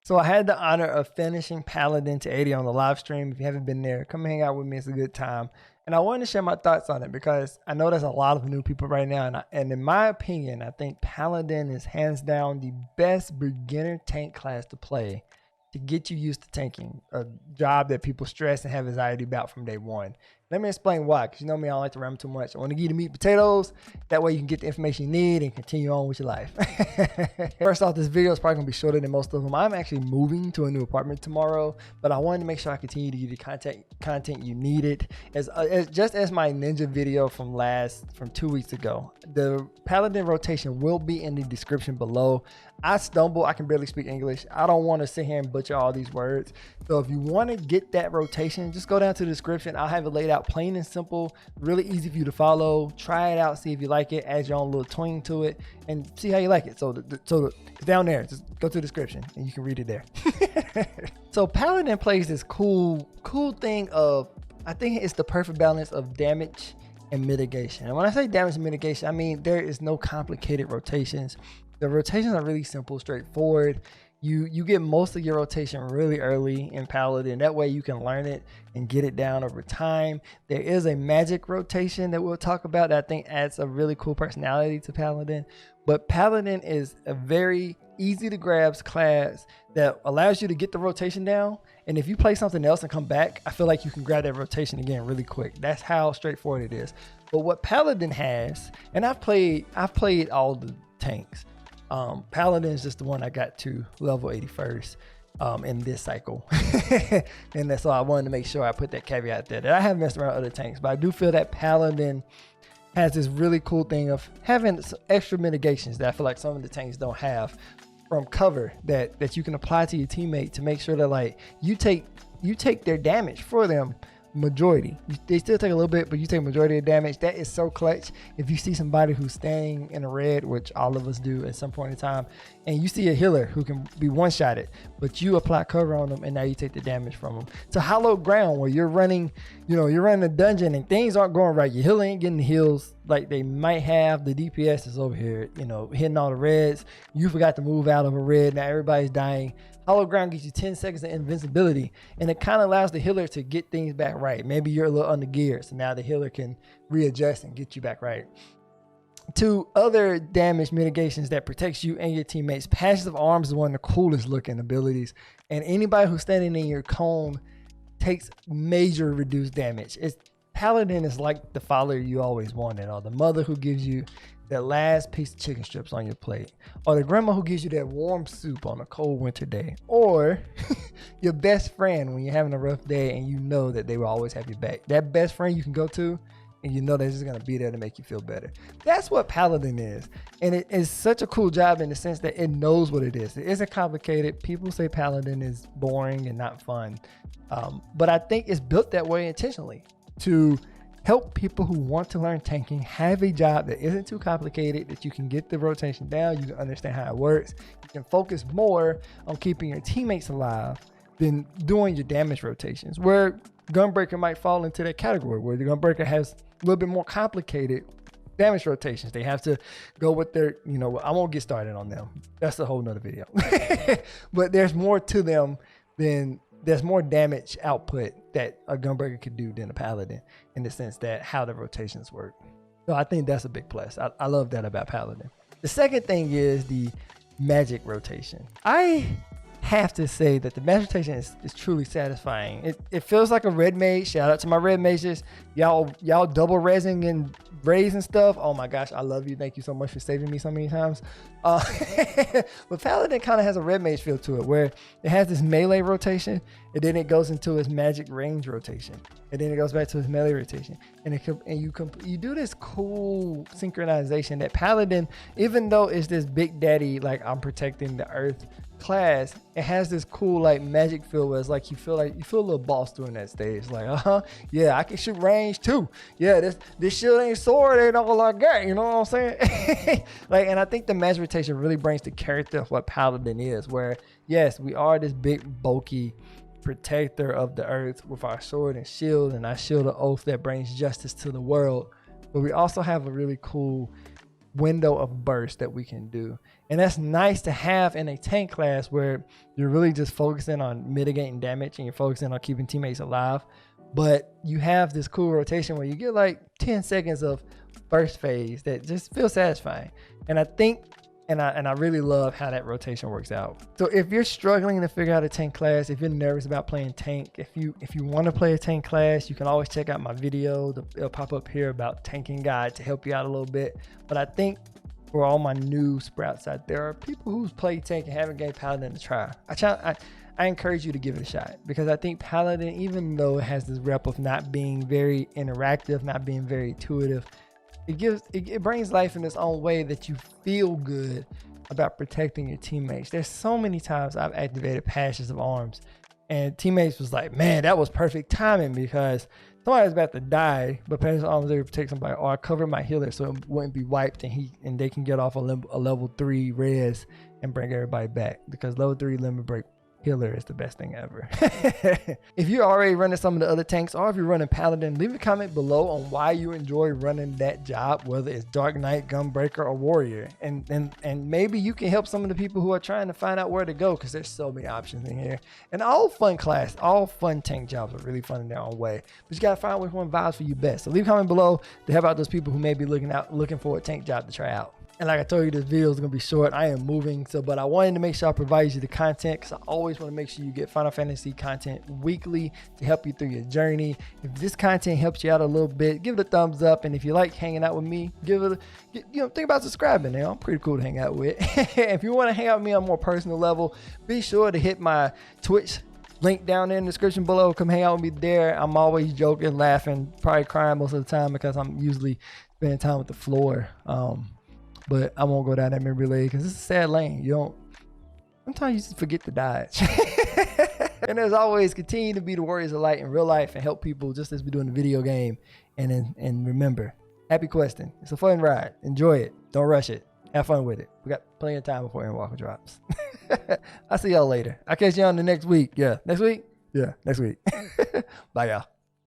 So I had the honor of finishing Paladin to 80 on the live stream. If you haven't been there, come hang out with me. It's a good time. And I wanted to share my thoughts on it because I know there's a lot of new people right now. And in my opinion, I think Paladin is hands down the best beginner tank class to play to get you used to tanking, a job that people stress and have anxiety about from day one. Let me explain why, because you know me, I don't like to ramble too much. I want to give you the meat and potatoes. That way you can get the information you need and continue on with your life. First off, this video is probably going to be shorter than most of them. I'm actually moving to a new apartment tomorrow, but I wanted to make sure I continue to give you the content you needed. Just as my ninja video from 2 weeks ago, the Paladin rotation will be in the description below. I stumble, I can barely speak English. I don't want to sit here and butcher all these words. So if you want to get that rotation, just go down to the description. I'll have it laid out plain and simple, really easy for you to follow. Try it out, see if you like it, add your own little twang to it, and see how you like it. So it's down there. Just go to the description and you can read it there. So Paladin plays this cool thing of, I think it's the perfect balance of damage and mitigation. And when I say damage and mitigation, I mean there is no complicated rotations. The rotations are really simple, straightforward. You get most of your rotation really early in Paladin. That way you can learn it and get it down over time. There is a magic rotation that we'll talk about that I think adds a really cool personality to Paladin. But Paladin is a very easy to grab class that allows you to get the rotation down. And if you play something else and come back, I feel like you can grab that rotation again really quick. That's how straightforward it is. But what Paladin has, and I've played all the tanks. Paladin is just the one I got to level 81st in this cycle. And that's why I wanted to make sure I put that caveat there that I haven't messed around with other tanks, but I do feel that Paladin has this really cool thing of having some extra mitigations that I feel like some of the tanks don't have from cover that you can apply to your teammate to make sure that like you take their damage for them. Majority, they still take a little bit, but you take majority of damage. That is so clutch. If you see somebody who's standing in a red, which all of us do at some point in time, and you see a healer who can be one-shotted, but you apply cover on them and now you take the damage from them. To hollow ground where you're running a dungeon and things aren't going right. Your healer ain't getting the heals like they might have. The DPS is over here, hitting all the reds. You forgot to move out of a red. Now everybody's dying. Hollow ground gives you 10 seconds of invincibility, and it kind of allows the healer to get things back right. Maybe you're a little under geared, so now the healer can readjust and get you back right. To other damage mitigations that protects you and your teammates, passive arms is one of the coolest looking abilities, and anybody who's standing in your cone takes major reduced damage. Paladin is like the father you always wanted, or the mother who gives you that last piece of chicken strips on your plate, or the grandma who gives you that warm soup on a cold winter day, or your best friend when you're having a rough day and you know that they will always have your back. That best friend you can go to and you know they're just going to be there to make you feel better. That's what Paladin is. And it is such a cool job in the sense that it knows what it is. It isn't complicated. People say Paladin is boring and not fun. But I think it's built that way intentionally to help people who want to learn tanking have a job that isn't too complicated, that you can get the rotation down, you can understand how it works, you can focus more on keeping your teammates alive than doing your damage rotations, where Gunbreaker might fall into that category, where the Gunbreaker has a little bit more complicated damage rotations. They have to go with their, I won't get started on them. That's a whole nother video. But there's more to them there's more damage output that a Gunbreaker could do than a Paladin, in the sense that how the rotations work. So I think that's a big plus. I love that about Paladin. The second thing is the magic rotation. I have to say that the magic rotation is truly satisfying. It feels like a red mage. Shout out to my red mages. Y'all double resing and raise and stuff. Oh my gosh, I love you. Thank you so much for saving me so many times. But Paladin kind of has a red mage feel to it, where it has this melee rotation, and then it goes into its magic range rotation, and then it goes back to its melee rotation, and you do this cool synchronization that Paladin, even though it's this big daddy, like I'm protecting the earth class, it has this cool like magic feel where it's like you feel a little boss doing that stage. Like, yeah, I can shoot range too. Yeah, this shield ain't sword, ain't all I got. You know what I'm saying? Like, and I think the magic rotation really brings the character of what Paladin is, where yes, we are this big bulky protector of the earth with our sword and shield and our shield of oath that brings justice to the world, but we also have a really cool window of burst that we can do. And that's nice to have in a tank class where you're really just focusing on mitigating damage and you're focusing on keeping teammates alive. But you have this cool rotation where you get like 10 seconds of burst phase that just feels satisfying. And I think, and I really love how that rotation works out. So if you're struggling to figure out a tank class, if you're nervous about playing tank, if you want to play a tank class, you can always check out my video. It'll pop up here about tanking guide to help you out a little bit. But I think for all my new sprouts out there, are people who's played tank and haven't gave Paladin a try. I encourage you to give it a shot, because I think Paladin, even though it has this rep of not being very interactive, not being very intuitive, it brings life in its own way that you feel good about protecting your teammates. There's so many times I've activated Passions of Arms and teammates was like, man, that was perfect timing because somebody's about to die, but Passions of Arms there to protect somebody, or I cover my healer so it wouldn't be wiped and they can get off a level 3 res and bring everybody back, because level 3 limit break healer is the best thing ever. If you're already running some of the other tanks, or if you're running Paladin, leave a comment below on why you enjoy running that job, whether it's Dark Knight, Gunbreaker, or Warrior, and maybe you can help some of the people who are trying to find out where to go, because there's so many options in here. And all fun tank jobs are really fun in their own way, but you gotta find which one vibes for you best. So leave a comment below to help out those people who may be looking for a tank job to try out. And like I told you, this video is going to be short. I am moving, but I wanted to make sure I provide you the content, because I always want to make sure you get Final Fantasy content weekly to help you through your journey. If this content helps you out a little bit, give it a thumbs up. And if you like hanging out with me, think about subscribing. I'm pretty cool to hang out with. If you want to hang out with me on a more personal level, be sure to hit my Twitch link down there in the description below. Come hang out with me there. I'm always joking, laughing, probably crying most of the time, because I'm usually spending time with the floor. But I won't go down that memory lane, because it's a sad lane. Sometimes you just forget to dodge. And as always, continue to be the warriors of light in real life and help people just as we do in the video game. And remember, happy questing. It's a fun ride. Enjoy it. Don't rush it. Have fun with it. We got plenty of time before Endwalker drops. I'll see y'all later. I'll catch you on the next week. Yeah, next week? Yeah, next week. Bye, y'all.